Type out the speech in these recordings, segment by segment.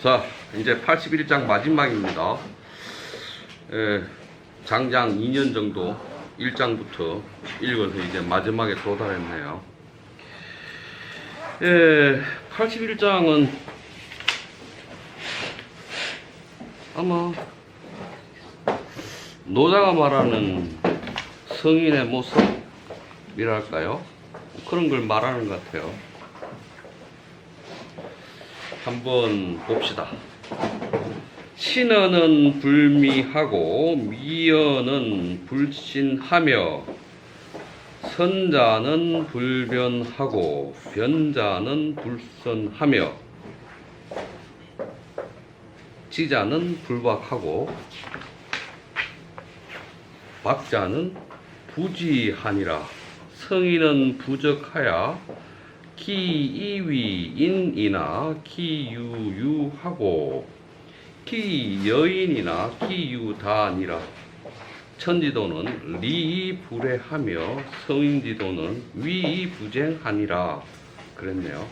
자, 이제 81장 마지막입니다. 장장 2년 정도 1장부터 읽어서 이제 마지막에 도달했네요. 81장은 아마 노자가 말하는 성인의 모습이랄까요? 그런 걸 말하는 것 같아요. 한번 봅시다. 신어는 불미하고 미어는 불신하며 선자는 불변하고 변자는 불선하며 지자는 불박하고 박자는 부지하니라. 성인은 부적하야 기이위인이나 기유유하고 기여인이나 기유다니라. 천지도는 리이불해하며 성인지도는 위이부쟁하니라. 그랬네요.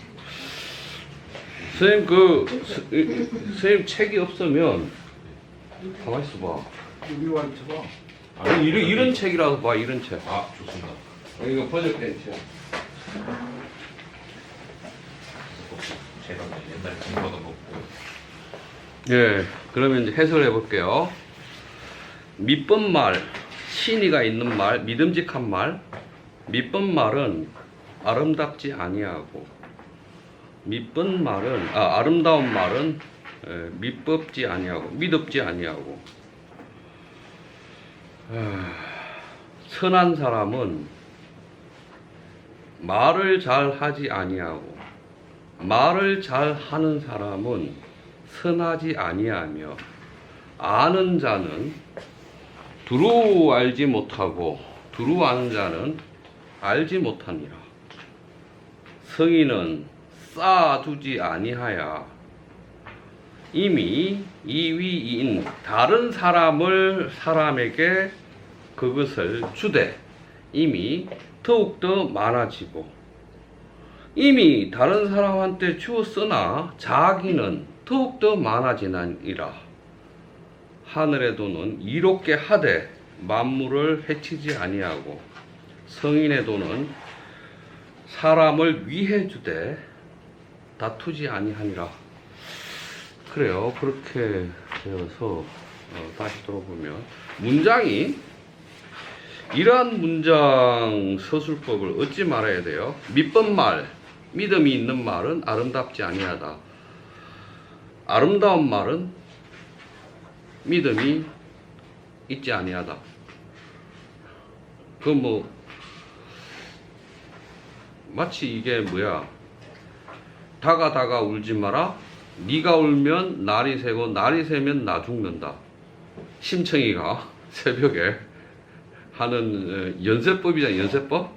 선생님 선생님 책이 없으면 가만히 있어봐. 위로 쳐봐. 아니 이런 책이라서 봐. 이런 책. 아, 좋습니다. 이거 번역된 책. 제가 옛날에 공부하던 거. 예, 그러면 이제 해석을 해볼게요. 밑번말, 신의가 있는 말, 믿음직한 말. 밑번말은 아름답지 아니하고, 밑번말은 아름다운 말은 믿법지 아니하고, 믿업지 아니하고. 선한 사람은 말을 잘 하지 아니하고, 말을 잘 하는 사람은 선하지 아니하며, 아는 자는 두루 알지 못하고 두루 아는 자는 알지 못하니라. 성인은 쌓아두지 아니하야 이미 이위인 다른 사람에게 그것을 주되 이미 더욱더 많아지고, 이미 다른 사람한테 주었으나 자기는 더욱더 많아지나니라. 하늘의 돈은 이롭게 하되 만물을 해치지 아니하고, 성인의 돈은 사람을 위해 주되 다투지 아니하니라. 그래요. 그렇게 되어서 다시 들어보면 문장이, 이러한 문장 서술법을 어찌 말해야 돼요? 밑번말, 믿음이 있는 말은 아름답지 아니하다. 아름다운 말은 믿음이 있지 아니하다. 그 마치 이게 뭐야? 다가 울지 마라. 네가 울면 날이 새고 날이 새면 나 죽는다. 심청이가 새벽에 하는 연세법이잖아. 연세법.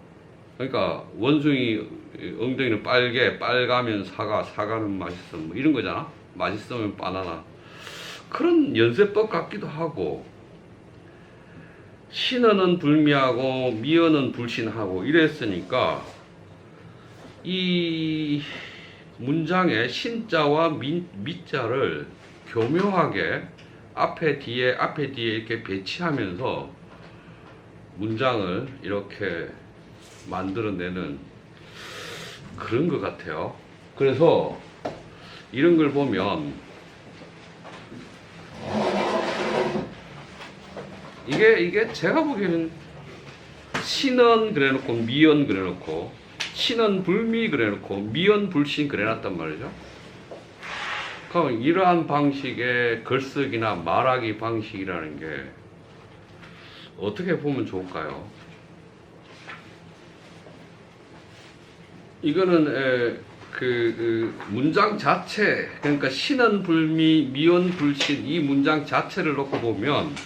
그러니까 원숭이 엉덩이는 빨개, 빨가면 사과는 맛있어. 뭐 이런 거잖아. 맛있으면 바나나. 그런 연세법 같기도 하고, 신어는 불미하고 미어는 불신하고 이랬으니까 이 문장에 신자와 미자를 교묘하게 앞에 뒤에 이렇게 배치하면서 문장을 이렇게 만들어내는 그런 것 같아요. 그래서 이런 걸 보면 이게 제가 보기에는 신은 그래놓고 미연 그래놓고, 신은 불미 그래놓고 미연 불신 그래놨단 말이죠. 그럼 이러한 방식의 글쓰기나 말하기 방식이라는 게 어떻게 보면 좋을까요? 이거는 그 문장 자체, 그러니까 신은 불미 미연 불신, 이 문장 자체를 놓고 보면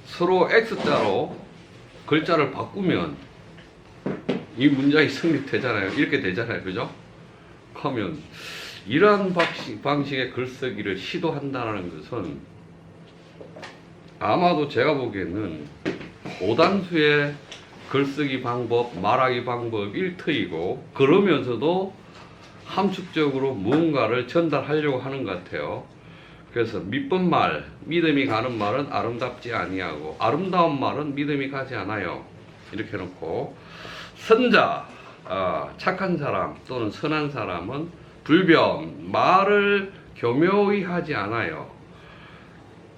서로 X자로 글자를 바꾸면 이 문장이 성립되잖아요. 이렇게 되잖아요. 그죠? 그러면 이러한 방식의 글쓰기를 시도한다는 것은 아마도 제가 보기에는 고단수의 글쓰기 방법, 말하기 방법 일터이고, 그러면서도 함축적으로 무언가를 전달하려고 하는 것 같아요. 그래서 믿번 말, 믿음이 가는 말은 아름답지 아니하고 아름다운 말은 믿음이 가지 않아요. 이렇게 해놓고 선자, 착한 사람 또는 선한 사람은 불변, 말을 교묘히 하지 않아요.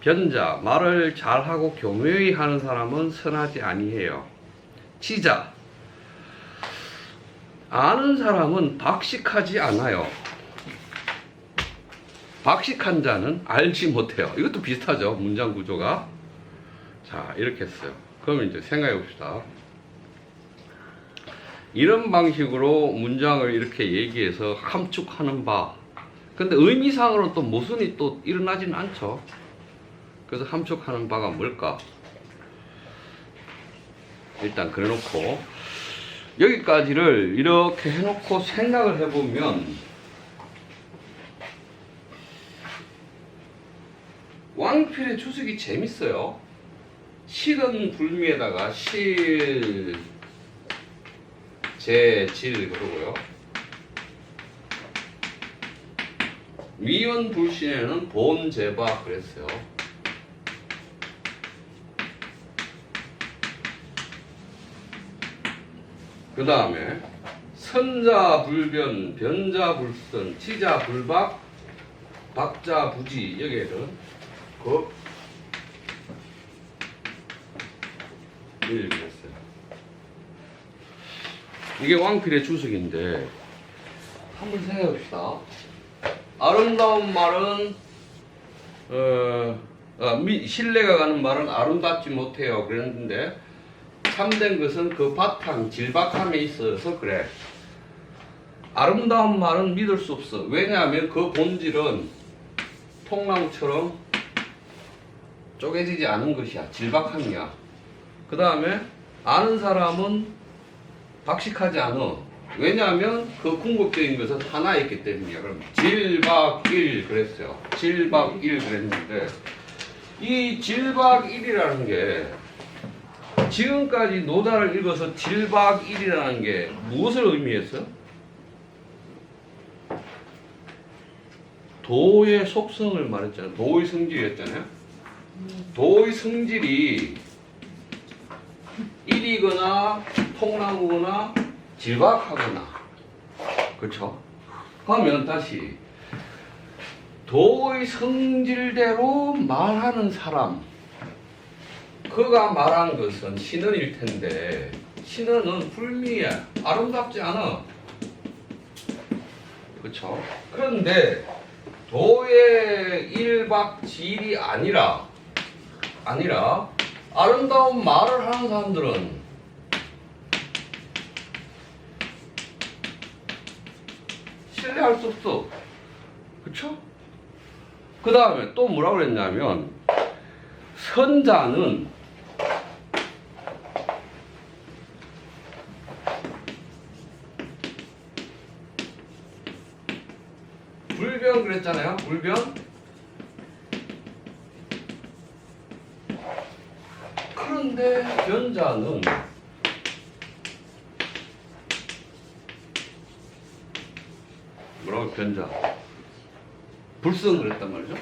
변자, 말을 잘하고 교묘히 하는 사람은 선하지 아니해요. 지자, 아는 사람은 박식하지 않아요. 박식한 자는 알지 못해요. 이것도 비슷하죠, 문장 구조가. 자, 이렇게 했어요. 그러면 이제 생각해 봅시다. 이런 방식으로 문장을 이렇게 얘기해서 함축하는 바. 근데 의미상으로는 또 모순이 또 일어나지는 않죠. 그래서 함축하는 바가 뭘까? 일단 그래놓고 여기까지를 이렇게 해놓고 생각을 해보면 왕필의 주석이 재밌어요. 실은 불미에다가 실, 제, 질 그러고요. 위원 불신에는 본, 제바 그랬어요. 그 다음에 선자 불변, 변자 불선, 치자 불박, 박자 부지. 여기에는 그랬어요. 이게 왕필의 주석인데 한번 생각해 봅시다. 아름다운 말은 신뢰가 가는 말은 아름답지 못해요. 그랬는데 참된 것은 그 바탕 질박함에 있어서 그래. 아름다운 말은 믿을 수 없어. 왜냐하면 그 본질은 통나무처럼 쪼개지지 않은 것이야. 질박함이야. 그 다음에 아는 사람은 박식하지 않아. 왜냐하면 그 궁극적인 것은 하나에 있기 때문이야. 그럼 질박일 그랬어요. 질박일 그랬는데 이 질박일이라는 게 지금까지 노다를 읽어서 질박일이라는 게 무엇을 의미했어? 도의 속성을 말했잖아요. 도의 성질이었잖아요. 도의 성질이 일이거나 통나무거나 질박하거나, 그렇죠? 그러면 다시 도의 성질대로 말하는 사람, 그가 말한 것은 신언일 텐데 신언은 불미야. 아름답지 않아. 그렇죠? 그런데 도의 일박질이 아니라 아름다운 말을 하는 사람들은 신뢰할 수 없어. 그쵸? 그 다음에 또 뭐라고 그랬냐면 선자는 불변 그랬잖아요. 불변. 그런데 변자는 뭐라고 변자? 불성 그랬단 말이죠.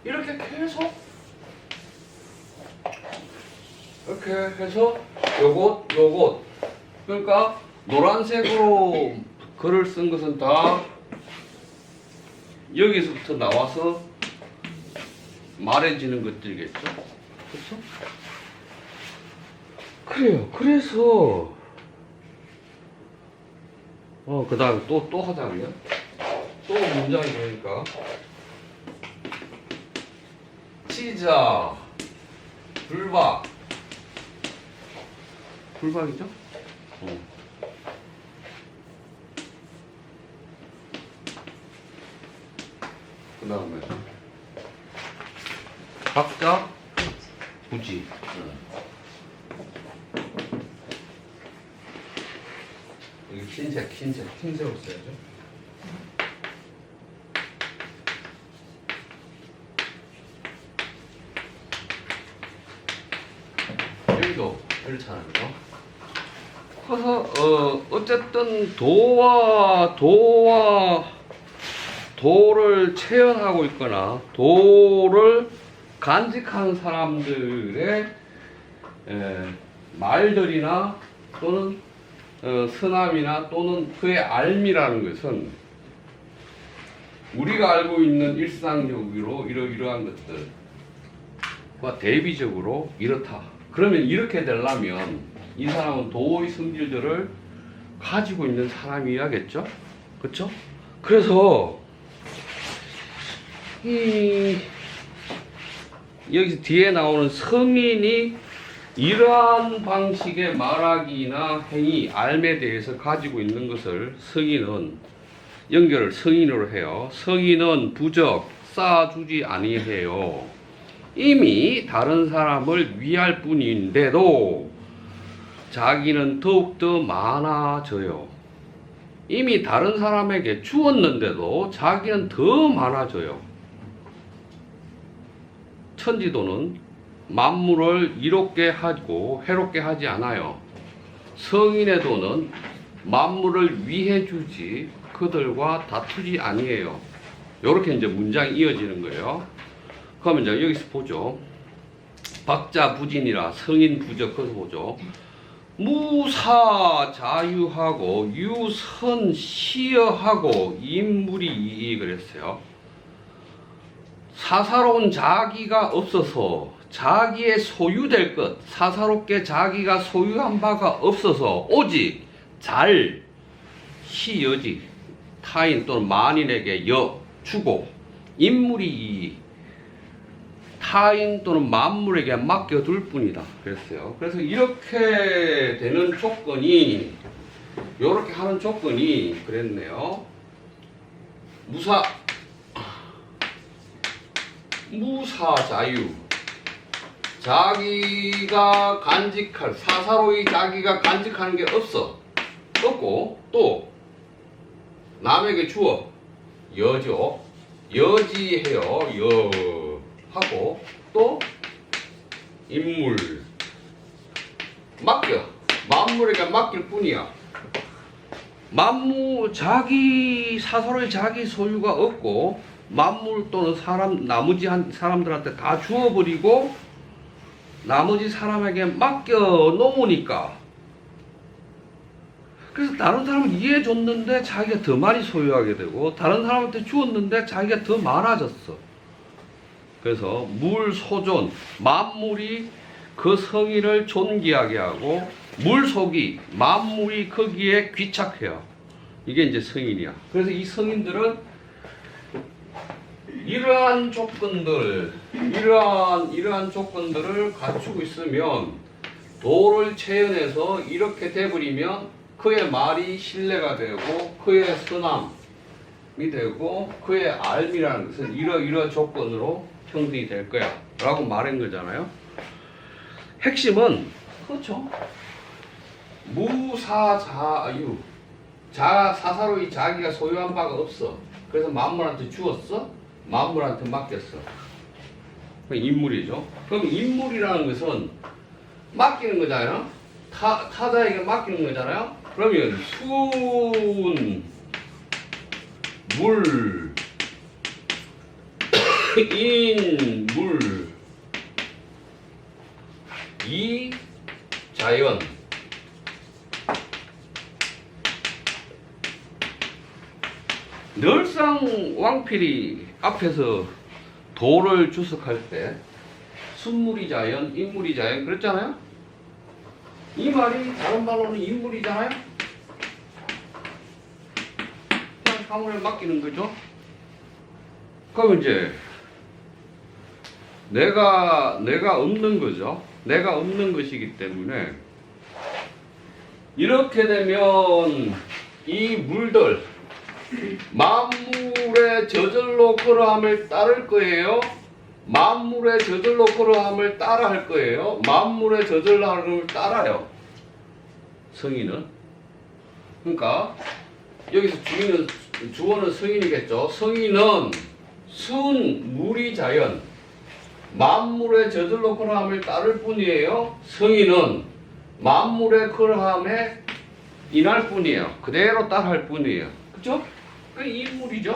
이렇게 계속 이렇게 해서 요것 그러니까 노란색으로 글을 쓴 것은 다 여기서부터 나와서 말해지는 것들이겠죠. 그렇죠? 그래요. 그래서 그 다음에 또 하자면 또 문장이 보니까 치자 불박이죠? 그 다음에 박자 부지. 여기 흰색으로 써야죠. 여기도 그렇잖아요. 그래서 어쨌든 도를 체현하고 있거나 도를 간직하는 사람들의 말들이나 또는 서남이나 또는 그의 알미라는 것은 우리가 알고 있는 일상적으로 이러이러한 것들과 대비적으로 이렇다. 그러면 이렇게 되려면 이 사람은 도의 성질들을 가지고 있는 사람이야겠죠? 그렇죠? 그래서 여기서 뒤에 나오는 성인이 이러한 방식의 말하기나 행위, 알에 대해서 가지고 있는 것을 성인은 연결을 성인으로 해요. 성인은 부적 쌓아주지 아니해요. 이미 다른 사람을 위할 뿐인데도 자기는 더욱더 많아져요. 이미 다른 사람에게 주었는데도 자기는 더 많아져요. 천지도는 만물을 이롭게 하고 해롭게 하지 않아요. 성인의 도는 만물을 위해 주지 그들과 다투지 아니에요. 요렇게 이제 문장이 이어지는 거예요. 그러면 이제 여기서 보죠. 박자 부진이라 성인 부적 거기서 보죠. 무사 자유하고 유선 시여하고 인물이 그랬어요. 사사로운 자기가 없어서 자기의 소유될 것, 사사롭게 자기가 소유한 바가 없어서 오직 잘 시여지 타인 또는 만인에게 주고 인물이 타인 또는 만물에게 맡겨둘 뿐이다 그랬어요. 그래서 이렇게 되는 조건이 이렇게 하는 조건이 그랬네요. 무사자유 자기가 간직할 사사로이 자기가 간직하는 게 없고 또 남에게 주어 여죠 여지해요 하고 또 인물 맡겨 만물에게 맡길 뿐이야. 만물 자기 사사로이 자기 소유가 없고 만물 또는 나머지 사람들한테 다 주어버리고 나머지 사람에게 맡겨 놓으니까 그래서 다른 사람을 이해해 줬는데 자기가 더 많이 소유하게 되고 다른 사람한테 주었는데 자기가 더 많아졌어. 그래서 물소존 만물이 그 성인을 존귀하게 하고 물속이 만물이 거기에 귀착해요. 이게 이제 성인이야. 그래서 이 성인들은 이러한 조건들을 갖추고 있으면 도를 체현해서 이렇게 돼버리면 그의 말이 신뢰가 되고 그의 선함이 되고 그의 알미라는 것은 이러이러 조건으로 형성이 될 거야 라고 말한 거잖아요. 핵심은 그렇죠. 무사자유 사사로이 자기가 소유한 바가 없어. 그래서 만물한테 주었어. 만물한테 맡겼어. 인물이죠. 그럼 인물이라는 것은 맡기는 거잖아요. 타자에게 맡기는 거잖아요. 그러면 순, 물, 인, 물, 이, 자연. 늘상 왕필이 앞에서 도를 주석할 때 순물이 자연, 인물이 자연 그랬잖아요. 이 말이 다른 말로는 인물이잖아요. 그냥 사물에 맡기는 거죠. 그럼 이제 내가 없는 거죠. 내가 없는 것이기 때문에 이렇게 되면 이 물들 만물의 저절로 그러함을 따를 거예요. 만물의 저절로 그러함을 따라 할 거예요. 만물의 저절로 하는 따라요. 성인은. 그러니까 여기서 주어는 성인이겠죠. 성인은 순, 물이 자연. 만물의 저절로 그러함을 따를 뿐이에요. 성인은 만물의 그러함에 인할 뿐이에요. 그대로 따라할 뿐이에요. 그죠? 그 인물이죠.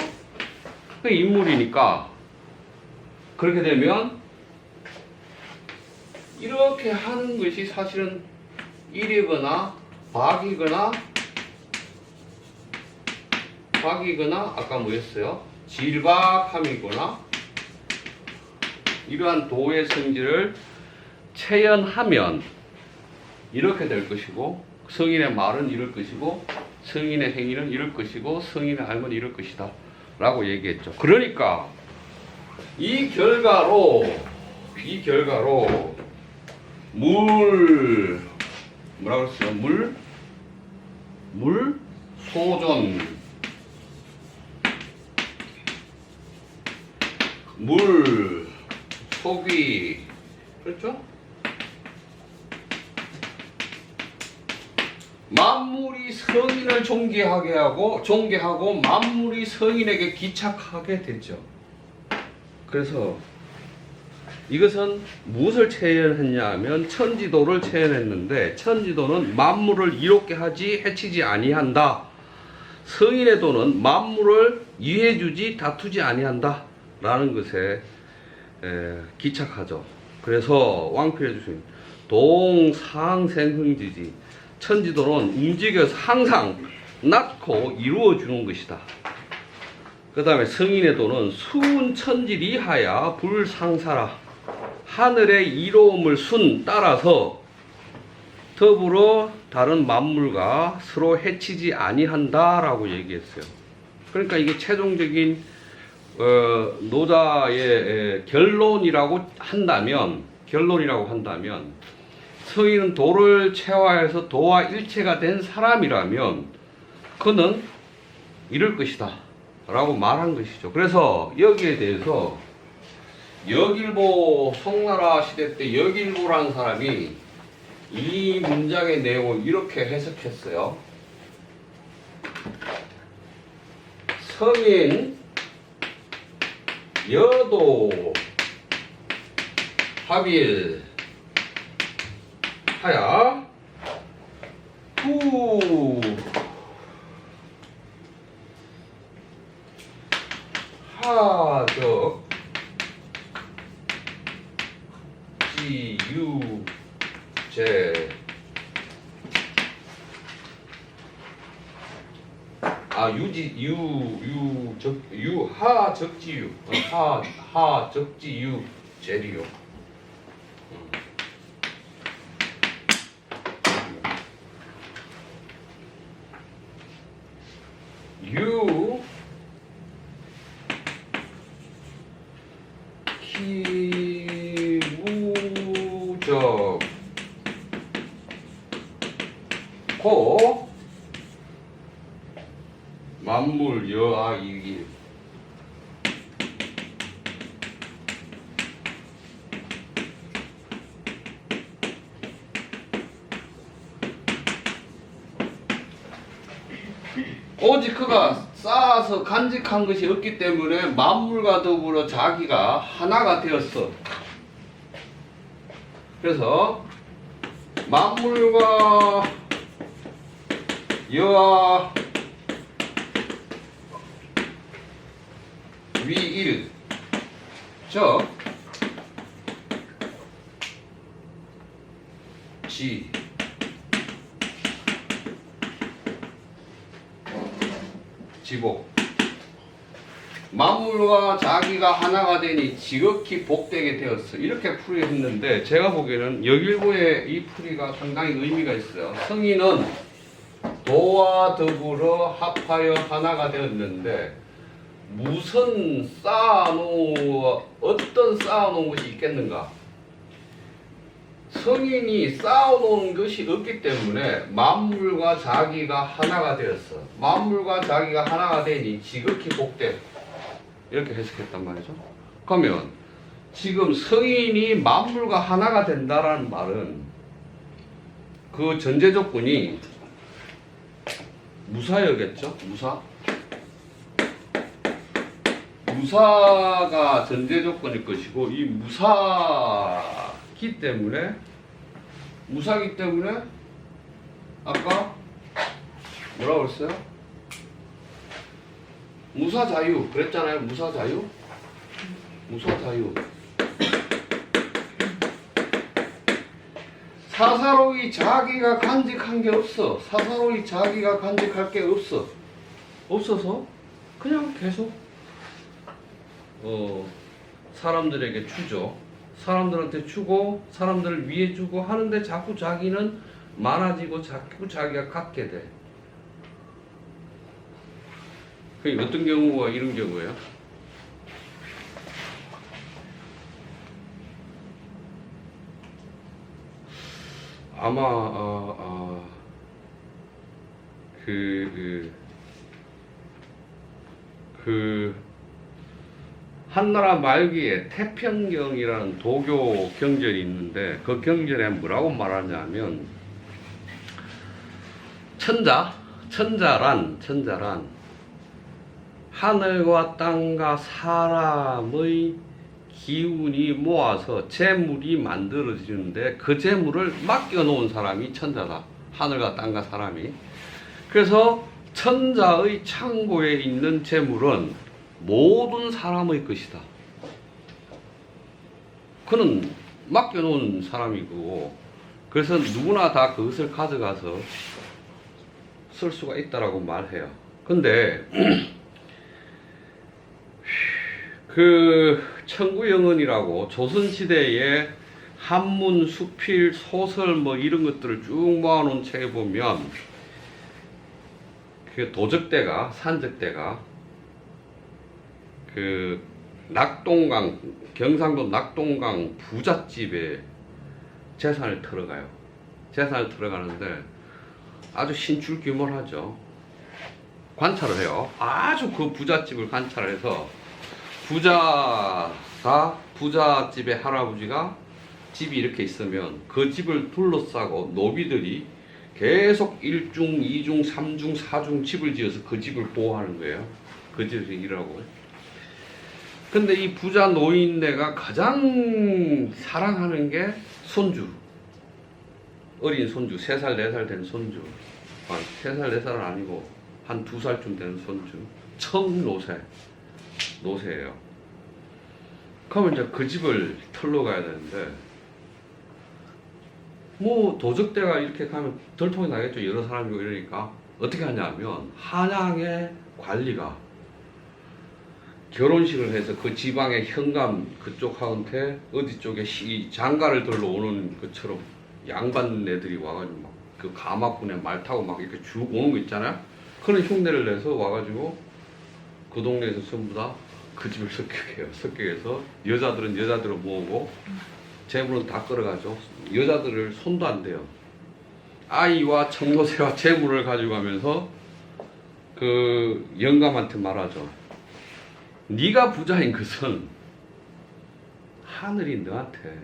그 인물이니까 그렇게 되면 이렇게 하는 것이 사실은 1이거나 박이거나 아까 뭐였어요? 질박함이거나 이러한 도의 성질을 체현하면 이렇게 될 것이고 성인의 말은 이럴 것이고 성인의 행위는 이럴 것이고 성인의 삶은 이럴 것이다 라고 얘기했죠. 그러니까 이 결과로 뭐라고 했어요? 물 소존 물 소귀 그렇죠? 만물이 성인을 존귀하고 만물이 성인에게 기착하게 됐죠. 그래서 이것은 무엇을 체현했냐 하면 천지도를 체현했는데 천지도는 만물을 이롭게 하지 해치지 아니한다. 성인의 도는 만물을 이해주지 다투지 아니한다 라는 것에 기착하죠. 그래서 왕필해 주신 동상생흥지지 천지도는 움직여서 항상 낳고 이루어주는 것이다. 그 다음에 성인의 도는 수운천지리하야 불상사라 하늘의 이로움을 따라서 더불어 다른 만물과 서로 해치지 아니한다라고 얘기했어요. 그러니까 이게 최종적인 노자의 결론이라고 한다면 성인은 도를 체화해서 도와 일체가 된 사람이라면 그는 이럴 것이다 라고 말한 것이죠. 그래서 여기에 대해서 여길보 송나라 시대 때 여길보라는 사람이 이 문장의 내용을 이렇게 해석했어요. 성인 여도 합일 하야 후 하적 지유제 하적지유 하적지유 제리요. 유 기무적 고 만물 여아이기 오직 그가 쌓아서 간직한 것이 없기 때문에 만물과 더불어 자기가 하나가 되었어. 그래서 만물과 여아 위일 지 지복 만물과 자기가 하나가 되니 지극히 복되게 되었어. 이렇게 풀이했는데 제가 보기에는 여길보의 이 풀이가 상당히 의미가 있어요. 성인은 도와 더불어 합하여 하나가 되었는데 무슨 어떤 쌓아놓은 것이 있겠는가? 성인이 쌓아놓은 것이 없기 때문에 만물과 자기가 하나가 되었어. 만물과 자기가 하나가 되니 지극히 복돼. 이렇게 해석했단 말이죠. 그러면 지금 성인이 만물과 하나가 된다라는 말은 그 전제 조건이 무사여겠죠? 무사가 전제 조건일 것이고 이 무사기 때문에 아까 뭐라고 그랬어요? 무사자유 그랬잖아요. 무사자유. 무사자유. 사사로이 자기가 간직한 게 없어. 사사로이 자기가 간직할 게 없어. 없어서 그냥 계속 사람들에게 주죠. 사람들한테 주고 사람들을 위해 주고 하는데 자꾸 자기는 많아지고 자꾸 자기가 갖게 돼. 그게 어떤 경우가 이런 경우예요? 아마 한나라 말기에 태평경이라는 도교 경전이 있는데 그 경전에 뭐라고 말하냐면 천자란 하늘과 땅과 사람의 기운이 모아서 재물이 만들어지는데 그 재물을 맡겨놓은 사람이 천자다. 하늘과 땅과 사람이. 그래서 천자의 창고에 있는 재물은 모든 사람의 것이다. 그는 맡겨놓은 사람이고 그래서 누구나 다 그것을 가져가서 쓸 수가 있다라고 말해요. 근데 그 청구영언이라고 조선시대에 한문, 수필, 소설 뭐 이런 것들을 쭉 모아놓은 책에 보면 그 도적대가 산적대가 그 낙동강 경상도 낙동강 부잣집에 재산을 털어가요. 재산을 털어가는데 아주 신출귀몰하죠. 관찰을 해요. 아주 그 부잣집을 관찰을 해서 부잣집의 할아버지가 집이 이렇게 있으면 그 집을 둘러싸고 노비들이 계속 1중, 2중, 3중, 4중 집을 지어서 그 집을 보호하는 거예요. 그 집에서 일하고. 근데 이 부자 노인네가 가장 사랑하는 게 손주. 어린 손주, 3살, 4살 된 손주. 3살, 4살은 아니고 한 2살쯤 되는 손주. 노새예요. 그러면 이제 그 집을 털러 가야 되는데 뭐 도적대가 이렇게 가면 들통이 나겠죠. 여러 사람이고 이러니까 어떻게 하냐면 한양의 관리가 결혼식을 해서 그 지방의 현감 그쪽한테 어디 쪽에 장가를 들러 오는 것처럼 양반 애들이 와가지고 막 그 가마꾼에 말 타고 막 이렇게 쭉 오는 거 있잖아요. 그런 흉내를 내서 와가지고 그 동네에서 전부 다 그 집을 습격해요. 습격해서 여자들은 여자들을 모으고 재물은 다 끌어가죠. 여자들을 손도 안 대요. 아이와 청노새와 재물을 가지고 가면서 그 영감한테 말하죠. 네가 부자인 것은 하늘이 너한테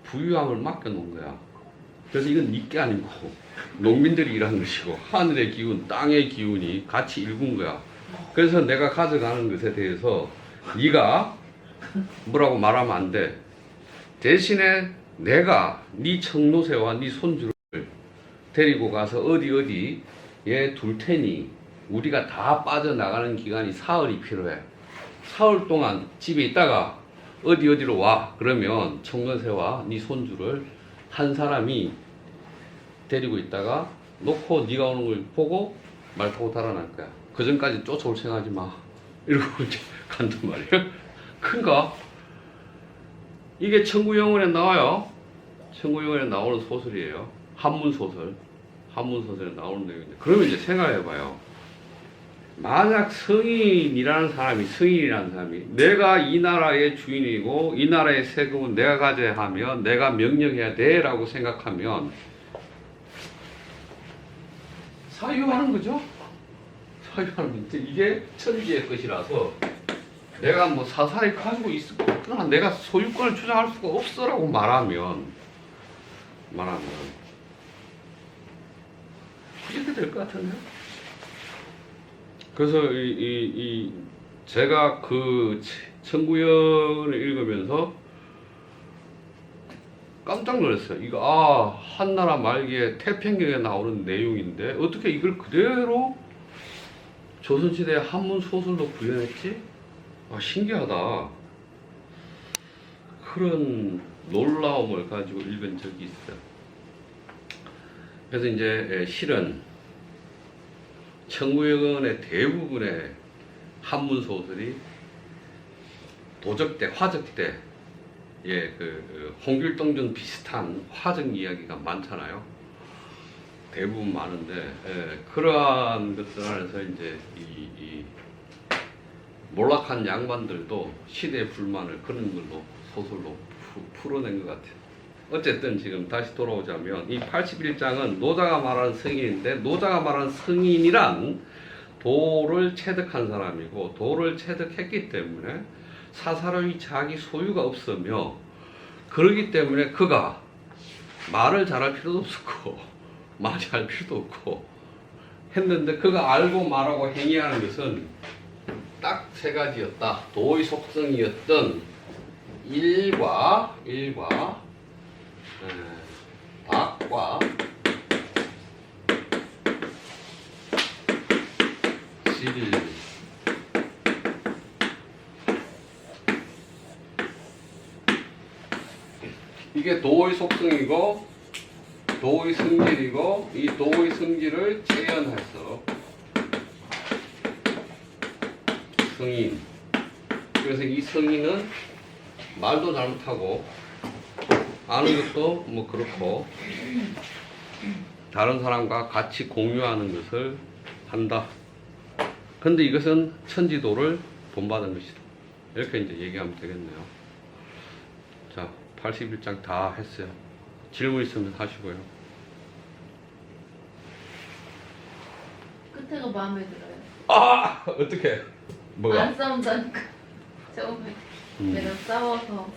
부유함을 맡겨놓은 거야. 그래서 이건 네게 아니고 농민들이 일한 것이고 하늘의 기운, 땅의 기운이 같이 일군 거야. 그래서 내가 가져가는 것에 대해서 네가 뭐라고 말하면 안 돼. 대신에 내가 네 청노새와 네 손주를 데리고 가서 어디에 둘 테니 우리가 다 빠져나가는 기간이 사흘이 필요해. 사흘 동안 집에 있다가 어디로 와. 그러면 청노새와 네 손주를 한 사람이 데리고 있다가 놓고 네가 오는 걸 보고 말 타고 달아날 거야. 그 전까지 쫓아올 생각하지 마. 이러고 이제 간단 말이에요. 큰가? 이게 청구영원에 나와요. 청구영원에 나오는 소설이에요. 한문소설에 나오는 내용인데. 그러면 이제 생각해봐요. 만약 성인이라는 사람이 내가 이 나라의 주인이고 이 나라의 세금은 내가 가져야 하며 내가 명령해야 돼 라고 생각하면 사유하는 거죠. 사유하는 거. 이게 천지의 것이라서 내가 뭐 사사리 가지고 있을 거 없거나 내가 소유권을 주장할 수가 없어 라고 말하면 이렇게 될 것 같은데요. 그래서 제가 그 청구연을 읽으면서 깜짝 놀랐어요. 이거 한나라 말기에 태평경에 나오는 내용인데 어떻게 이걸 그대로 조선시대 한문 소설로 구현했지? 신기하다. 그런 놀라움을 가지고 읽은 적이 있어요. 그래서 이제 실은 청구영원의 대부분의 한문 소설이 도적 때, 화적 때, 그 홍길동전 비슷한 화적 이야기가 많잖아요. 대부분 많은데, 그러한 것들 안에서 이제 이 몰락한 양반들도 시대의 불만을 그런 걸로 소설로 풀어낸 것 같아요. 어쨌든 지금 다시 돌아오자면 이 81장은 노자가 말하는 성인인데, 노자가 말하는 성인이란 도를 체득한 사람이고, 도를 체득했기 때문에 사사로이 자기 소유가 없으며, 그러기 때문에 그가 말을 잘할 필요도 없었고 말할 필요도 없고 했는데, 그가 알고 말하고 행위하는 것은 딱 세 가지였다. 도의 속성이었던 일과 악과 질. 이게 도의 속성이고 도의 성질이고, 이 도의 성질을 재현해서 성인. 그래서 이 성인은 말도 잘못하고 아는 것도 뭐 그렇고 다른 사람과 같이 공유하는 것을 한다. 근데 이것은 천지도를 본받은 것이다. 이렇게 이제 얘기하면 되겠네요. 자, 81장 다 했어요. 질문 있으면 하시고요. 끝에가 마음에 들어요. 어떻게? 뭐가? 안 싸운다니까. 처음에 내가 싸워서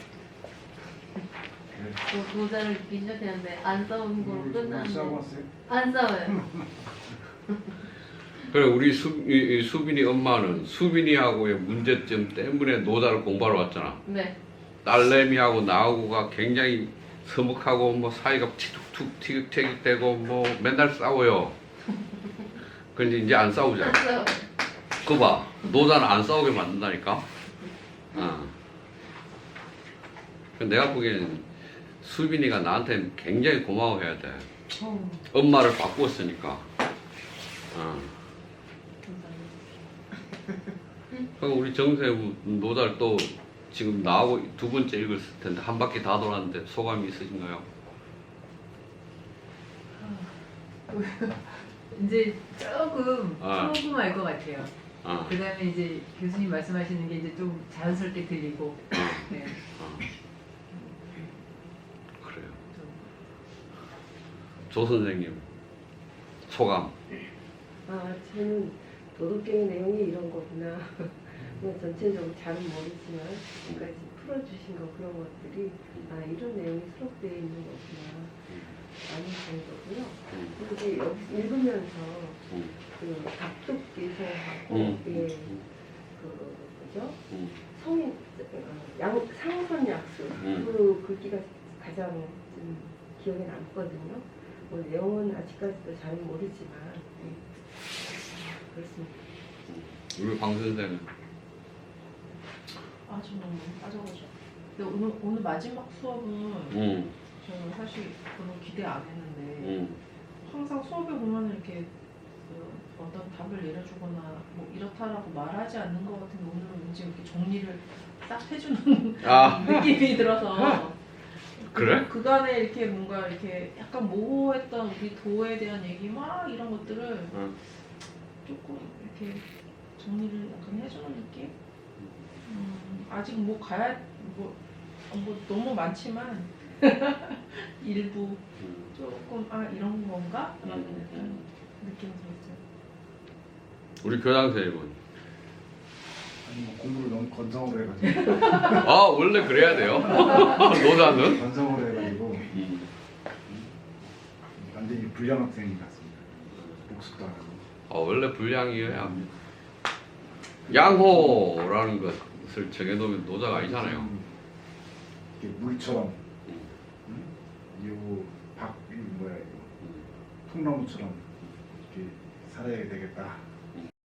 노자를 읽기 시작했는데 안 싸우는 걸로 끝나는데 싸워봤어요? 안 싸워요. 그래, 우리 수빈이 엄마는 수빈이하고의 문제점 때문에 노자를 공부하러 왔잖아. 네. 딸내미하고 나하고가 굉장히 서먹하고 뭐 사이가 티격태격되고 뭐 맨날 싸워요. 근데 이제 안 싸우잖아. 안 싸워요. 그거 봐, 노자는 안 싸우게 만든다니까. 내가 보기에는 수빈이가 나한테 굉장히 고마워해야 돼. 엄마를 바꾸었으니까. 그럼 우리 정세우 노자를 또 지금 나하고 두 번째 읽었을 텐데 한 바퀴 다 돌았는데 소감이 있으신가요? 이제 조금 알 것 같아요. 그 다음에 이제 교수님 말씀하시는 게 이제 좀 자연스럽게 들리고. 네. 그래요. 조 선생님 소감. 저는 도덕경의 내용이 이런 거구나. 뭐 전체적으로 잘은 모르지만 지금까지 풀어주신 거 그런 것들이 이런 내용이 수록되어 있는 거구나 라는 정도고요. 그리고 이제 여기 읽으면서 그 답독기서하고 그죠? 성인 상선 약수 그 글귀가 가장 좀 기억에 남거든요. 뭐 내용은 아직까지도 잘 모르지만 그렇습니다. 우리 방 선생은 저는 빠져가지고. 근데 오늘 마지막 수업은 저는 사실 별로 기대 안 했는데 항상 수업에 보면 이렇게 어떤 답을 내려주거나 뭐 이렇다라고 말하지 않는 것 같은데 오늘은 왠지 이렇게 정리를 싹 해주는 느낌이 들어서 그래? 그간에 이렇게 뭔가 이렇게 약간 모호했던 우리 도에 대한 얘기 막 이런 것들을 조금 이렇게 정리를 약간 해주는 느낌? 아직 뭐 가야 뭐 너무 많지만 일부 조금 이런 건가? 라는 약간 느낌이 들었어요. 우리 교장 선생님은 아니 뭐 공부를 너무 건성으로 해가지고 원래 그래야 돼요. 노자는 건성으로 해가지고 완전히 불량 학생이 같습니다. 복습도 안 하고. 원래 불량이어야 합니다. 양호라는 것을 정해놓으면 노자가 아니잖아요. 이렇게 물처럼 이거 뭐야 이거 통나무처럼 이렇게 살아야 되겠다.